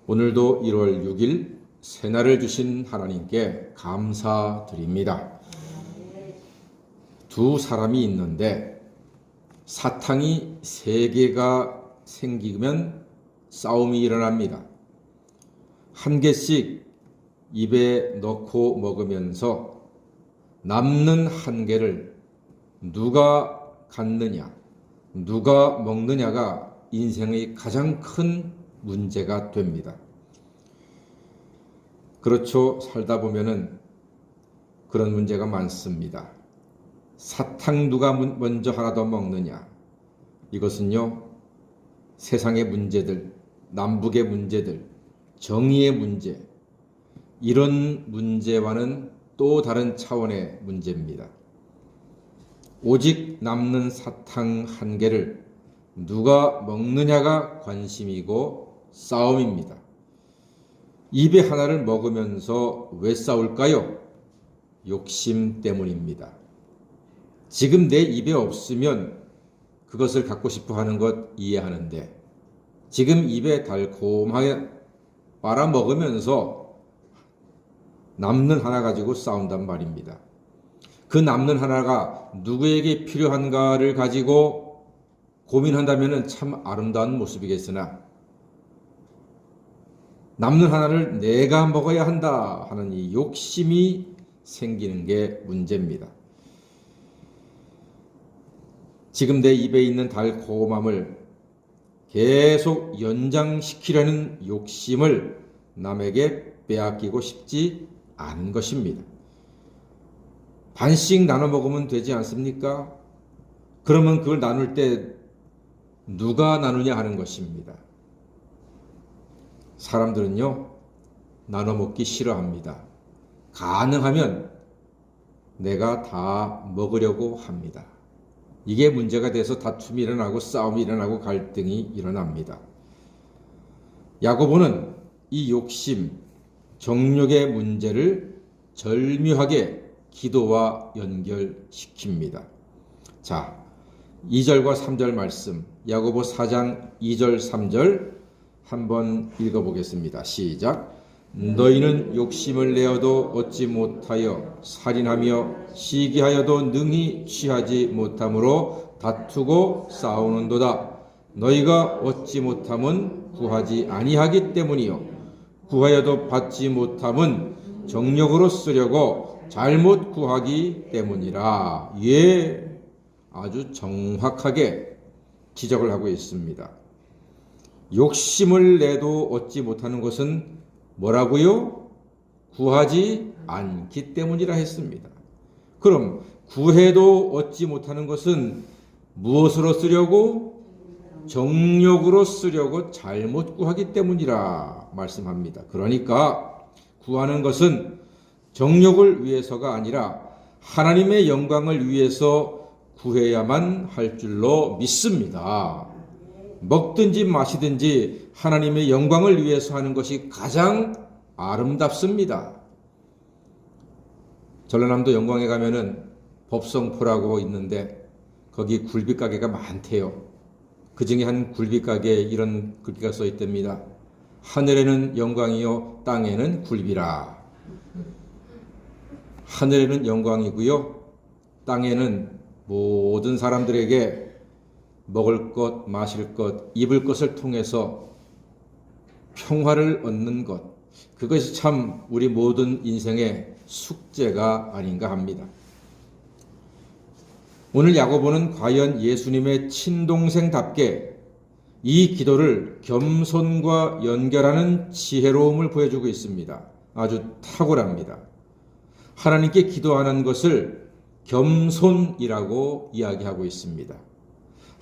오늘도 1월 6일 새날을 주신 하나님께 감사드립니다. 두 사람이 있는데 사탕이 3개가 생기면 싸움이 일어납니다. 한 개씩 입에 넣고 먹으면서 남는 한 개를 누가 갖느냐, 누가 먹느냐가 인생의 가장 큰 문제가 됩니다. 그렇죠. 살다 보면은 그런 문제가 많습니다. 사탕 누가 먼저 하나 더 먹느냐. 이것은요, 세상의 문제들, 남북의 문제들, 정의의 문제, 이런 문제와는 또 다른 차원의 문제입니다. 오직 남는 사탕 한 개를 누가 먹느냐가 관심이고 싸움입니다. 입에 하나를 먹으면서 왜 싸울까요? 욕심 때문입니다. 지금 내 입에 없으면 그것을 갖고 싶어 하는 것 이해하는데 지금 입에 달콤하게 빨아먹으면서 남는 하나 가지고 싸운단 말입니다. 그 남는 하나가 누구에게 필요한가를 가지고 고민한다면 참 아름다운 모습이겠으나 남는 하나를 내가 먹어야 한다 하는 이 욕심이 생기는 게 문제입니다. 지금 내 입에 있는 달콤함을 계속 연장시키려는 욕심을 남에게 빼앗기고 싶지 않은 것입니다. 반씩 나눠 먹으면 되지 않습니까? 그러면 그걸 나눌 때 누가 나누냐 하는 것입니다. 사람들은요, 나눠 먹기 싫어합니다. 가능하면 내가 다 먹으려고 합니다. 이게 문제가 돼서 다툼이 일어나고 싸움이 일어나고 갈등이 일어납니다. 야고보는 이 욕심, 정욕의 문제를 절묘하게 기도와 연결시킵니다. 자, 2절과 3절 말씀, 야고보 4장 2절 3절 한번 읽어보겠습니다. 시작. 너희는 욕심을 내어도 얻지 못하여 살인하며 시기하여도 능히 취하지 못함으로 다투고 싸우는도다. 너희가 얻지 못함은 구하지 아니하기 때문이요 구하여도 받지 못함은 정욕으로 쓰려고 잘못 구하기 때문이라. 예, 아주 정확하게 지적을 하고 있습니다. 욕심을 내도 얻지 못하는 것은 뭐라고요? 구하지 않기 때문이라 했습니다. 그럼 구해도 얻지 못하는 것은 무엇으로 쓰려고? 정욕으로 쓰려고 잘못 구하기 때문이라 말씀합니다. 그러니까 구하는 것은 정욕을 위해서가 아니라 하나님의 영광을 위해서 구해야만 할 줄로 믿습니다. 먹든지 마시든지 하나님의 영광을 위해서 하는 것이 가장 아름답습니다. 전라남도 영광에 가면은 법성포라고 있는데 거기 굴비가게가 많대요. 그 중에 한 굴비가게에 이런 글귀가 써 있답니다. 하늘에는 영광이요 땅에는 굴비라. 하늘에는 영광이고요 땅에는 모든 사람들에게 먹을 것, 마실 것, 입을 것을 통해서 평화를 얻는 것, 그것이 참 우리 모든 인생의 숙제가 아닌가 합니다. 오늘 야고보는 과연 예수님의 친동생답게 이 기도를 겸손과 연결하는 지혜로움을 보여주고 있습니다. 아주 탁월합니다. 하나님께 기도하는 것을 겸손이라고 이야기하고 있습니다.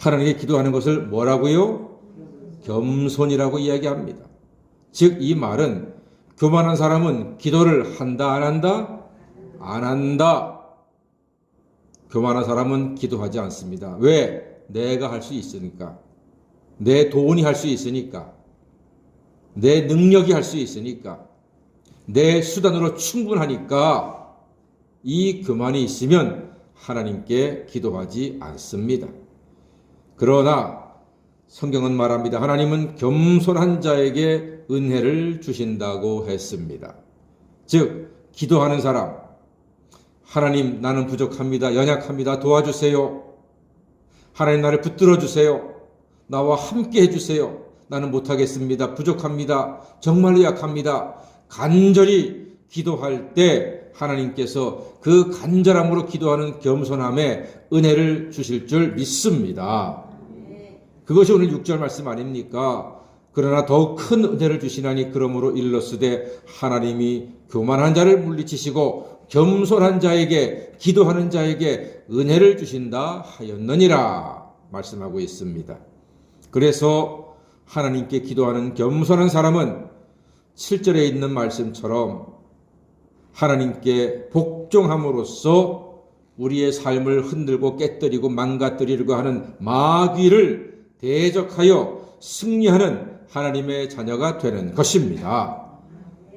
하나님께 기도하는 것을 뭐라고요? 겸손이라고 이야기합니다. 즉, 이 말은 교만한 사람은 기도를 한다, 안 한다? 안 한다. 교만한 사람은 기도하지 않습니다. 왜? 내가 할 수 있으니까. 내 돈이 할 수 있으니까. 내 능력이 할 수 있으니까. 내 수단으로 충분하니까 이 교만이 있으면 하나님께 기도하지 않습니다. 그러나 성경은 말합니다. 하나님은 겸손한 자에게 은혜를 주신다고 했습니다. 즉 기도하는 사람, 하나님 나는 부족합니다. 연약합니다. 도와주세요. 하나님 나를 붙들어 주세요. 나와 함께 해주세요. 나는 못하겠습니다. 부족합니다. 정말로 약합니다. 간절히 기도할 때 하나님께서 그 간절함으로 기도하는 겸손함에 은혜를 주실 줄 믿습니다. 그것이 오늘 6절 말씀 아닙니까? 그러나 더욱 큰 은혜를 주시나니 그러므로 일러스되 하나님이 교만한 자를 물리치시고 겸손한 자에게 기도하는 자에게 은혜를 주신다 하였느니라 말씀하고 있습니다. 그래서 하나님께 기도하는 겸손한 사람은 7절에 있는 말씀처럼 하나님께 복종함으로써 우리의 삶을 흔들고 깨뜨리고 망가뜨리려고 하는 마귀를 대적하여 승리하는 하나님의 자녀가 되는 것입니다.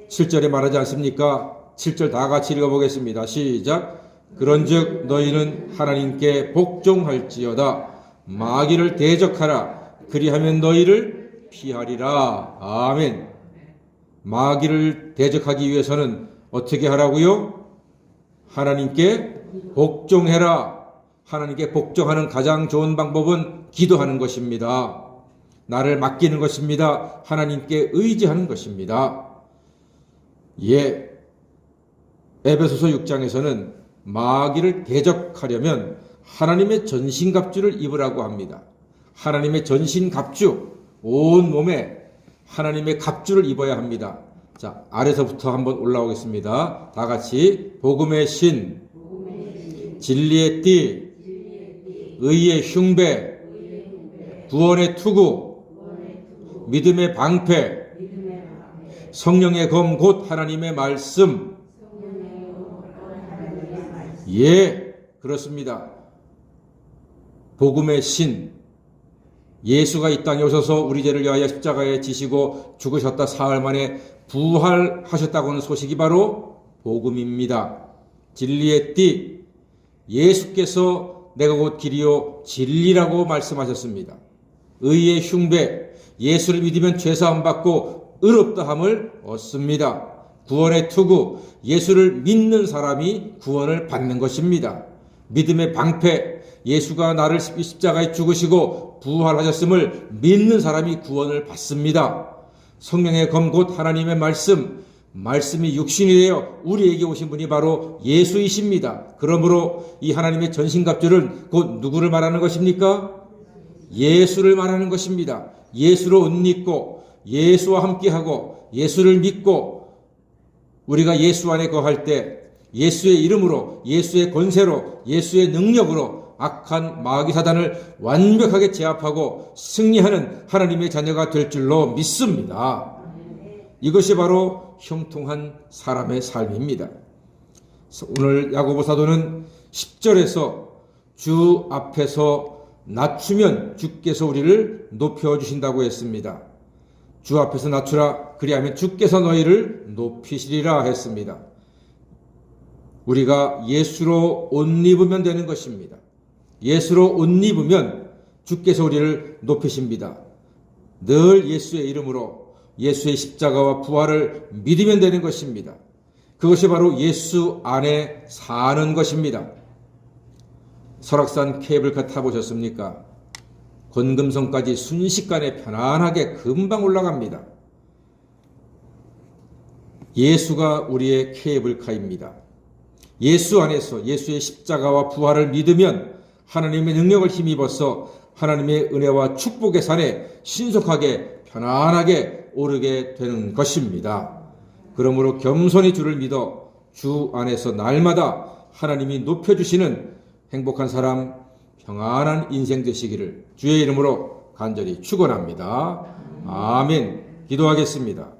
7절에 말하지 않습니까? 7절 다 같이 읽어보겠습니다. 시작. 그런즉 너희는 하나님께 복종할지어다. 마귀를 대적하라. 그리하면 너희를 피하리라. 아멘. 마귀를 대적하기 위해서는 어떻게 하라고요? 하나님께 복종해라. 하나님께 복종하는 가장 좋은 방법은 기도하는 것입니다. 나를 맡기는 것입니다. 하나님께 의지하는 것입니다. 예, 에베소서 6장에서는 마귀를 대적하려면 하나님의 전신갑주를 입으라고 합니다. 하나님의 전신갑주, 온 몸에 하나님의 갑주를 입어야 합니다. 자, 아래서부터 한번 올라오겠습니다. 다 같이 복음의 신, 진리의 띠, 의의 흉배, 구원의 투구, 믿음의 방패, 성령의 검 곧 하나님의 말씀. 예, 그렇습니다. 복음의 신, 예수가 이 땅에 오셔서 우리 죄를 위하여 십자가에 지시고 죽으셨다 사흘 만에 부활하셨다고 하는 소식이 바로 복음입니다. 진리의 띠, 예수께서 내가 곧 길이요 진리라고 말씀하셨습니다. 의의 흉배, 예수를 믿으면 죄사함 받고 의롭다함을 얻습니다. 구원의 투구, 예수를 믿는 사람이 구원을 받는 것입니다. 믿음의 방패, 예수가 나를 십자가에 죽으시고 부활하셨음을 믿는 사람이 구원을 받습니다. 성령의 검 곧 하나님의 말씀, 말씀이 육신이 되어 우리에게 오신 분이 바로 예수이십니다. 그러므로 이 하나님의 전신갑주는 곧 누구를 말하는 것입니까? 예수를 말하는 것입니다. 예수로 옷 입고 예수와 함께하고 예수를 믿고 우리가 예수 안에 거할 때 예수의 이름으로, 예수의 권세로, 예수의 능력으로 악한 마귀 사단을 완벽하게 제압하고 승리하는 하나님의 자녀가 될 줄로 믿습니다. 이것이 바로 형통한 사람의 삶입니다. 오늘 야고보 사도는 10절에서 주 앞에서 낮추면 주께서 우리를 높여주신다고 했습니다. 주 앞에서 낮추라. 그리하면 주께서 너희를 높이시리라 했습니다. 우리가 예수로 옷 입으면 되는 것입니다. 예수로 옷 입으면 주께서 우리를 높이십니다. 늘 예수의 이름으로 예수의 십자가와 부활을 믿으면 되는 것입니다. 그것이 바로 예수 안에 사는 것입니다. 설악산 케이블카 타보셨습니까? 권금성까지 순식간에 편안하게 금방 올라갑니다. 예수가 우리의 케이블카입니다. 예수 안에서 예수의 십자가와 부활을 믿으면 하나님의 능력을 힘입어서 하나님의 은혜와 축복의 산에 신속하게 편안하게 오르게 되는 것입니다. 그러므로 겸손히 주를 믿어 주 안에서 날마다 하나님이 높여주시는 행복한 사람, 평안한 인생 되시기를 주의 이름으로 간절히 축원합니다. 아멘. 기도하겠습니다.